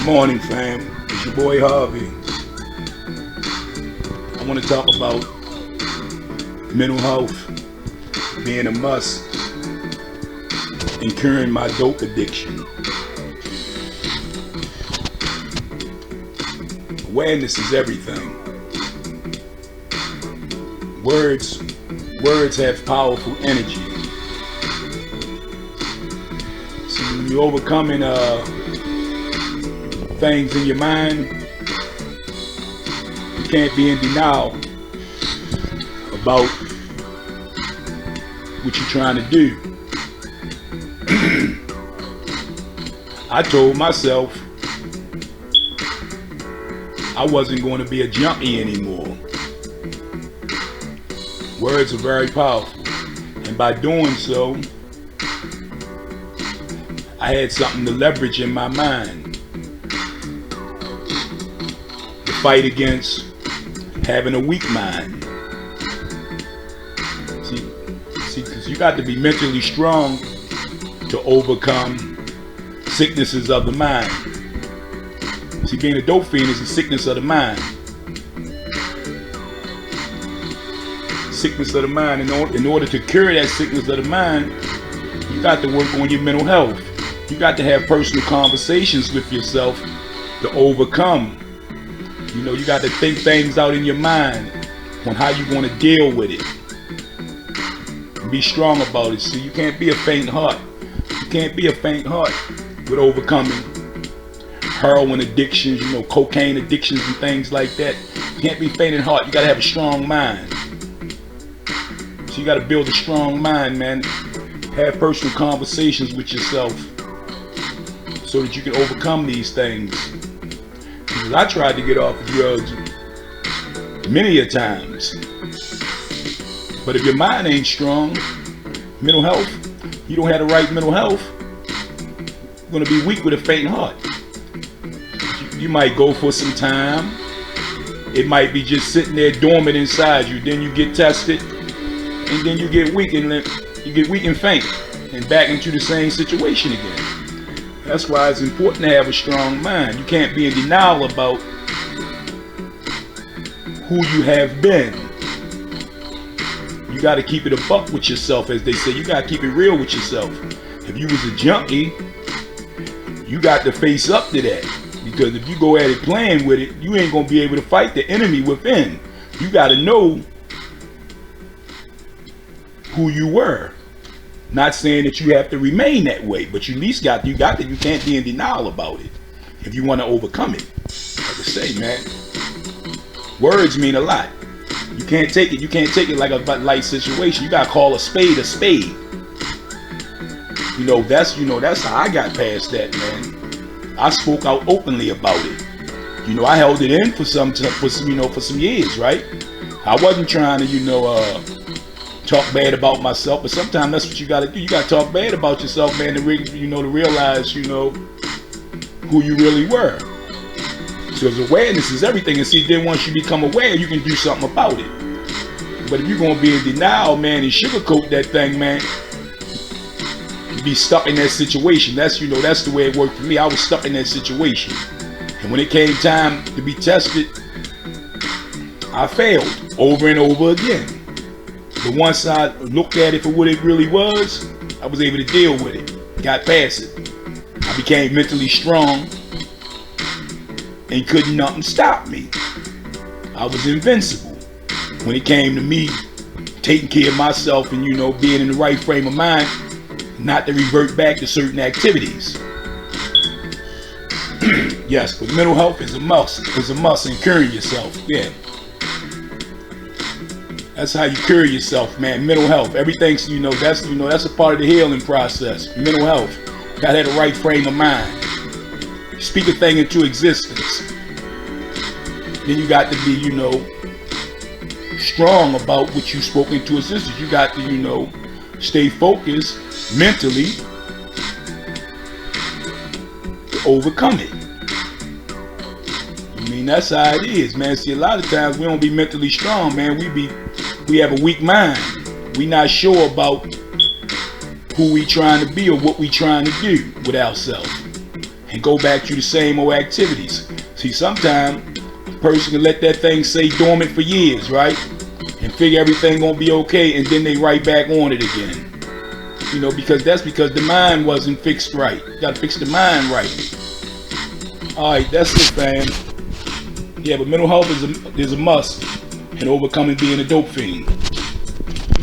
Morning, fam. It's your boy Harvey. I want to talk about mental health being a must in curing my dope addiction. Awareness is everything. Words have powerful energy. So when you're overcoming things in your mind, you can't be in denial about what you're trying to do. I told myself I wasn't going to be a junkie anymore. Words are very powerful, and by doing so, I had something to leverage in my mind to fight against having a weak mind. See, because you got to be mentally strong to overcome sicknesses of the mind. See, being a dope fiend is a sickness of the mind. Sickness of the mind. In order to cure that sickness of the mind, you got to work on your mental health. You got to have personal conversations with yourself to overcome. You got to think things out in your mind on how you're going to deal with it. And be strong about it. See, you can't be a faint heart. You can't be a faint heart with overcoming heroin addictions, cocaine addictions and things like that. You can't be faint in heart. You got to have a strong mind. So you got to build a strong mind, man. Have personal conversations with yourself so that you can overcome these things. Because I tried to get off of drugs many a times. But if your mind ain't strong, mental health, you don't have the right mental health, you're going to be weak with a faint heart. You might go for some time. It might be just sitting there dormant inside you. Then you get tested, and then you get weak and faint, and back into the same situation again. That's why it's important to have a strong mind. You can't be in denial about who you have been. You got to keep it a buck with yourself, as they say. You got to keep it real with yourself. If you was a junkie, you got to face up to that. Because if you go at it playing with it, you ain't going to be able to fight the enemy within. You got to know who you were. Not saying that you have to remain that way, but you at least you can't be in denial about it if you want to overcome it. Like I say, man, words mean a lot. You can't take it like a light situation. You gotta call a spade a spade. That's how I got past that, man. I spoke out openly about it. I held it in for some years, right? I wasn't trying to, talk bad about myself, but sometimes that's what you gotta do. You gotta talk bad about yourself, man, to realize, who you really were. So awareness is everything. And see, then once you become aware, you can do something about it. But if you're gonna be in denial, man, and sugarcoat that thing, man, you be stuck in that situation. That's the way it worked for me. I was stuck in that situation, and when it came time to be tested, I failed over and over again. But once I looked at it for what it really was, I was able to deal with it, got past it. I became mentally strong and couldn't nothing stop me. I was invincible when it came to me taking care of myself and, being in the right frame of mind, not to revert back to certain activities. Yes, but mental health is a must. It's a must in curing yourself. Yeah. That's how you cure yourself, man. Mental health. Everything's, that's a part of the healing process. Mental health. Gotta have the right frame of mind. Speak a thing into existence. Then you got to be, strong about what you spoke into existence. You got to, stay focused mentally to overcome it. That's how it is, man. See, a lot of times we don't be mentally strong, man. We have a weak mind. We not sure about who we trying to be or what we trying to do with ourselves. and go back to the same old activities. See, sometimes a person can let that thing stay dormant for years, right? And figure everything gonna be okay, and then they right back on it again. You know, because the mind wasn't fixed right. You gotta fix the mind right. Alright, that's it, fam. Yeah, but mental health is a must in overcoming being a dope fiend.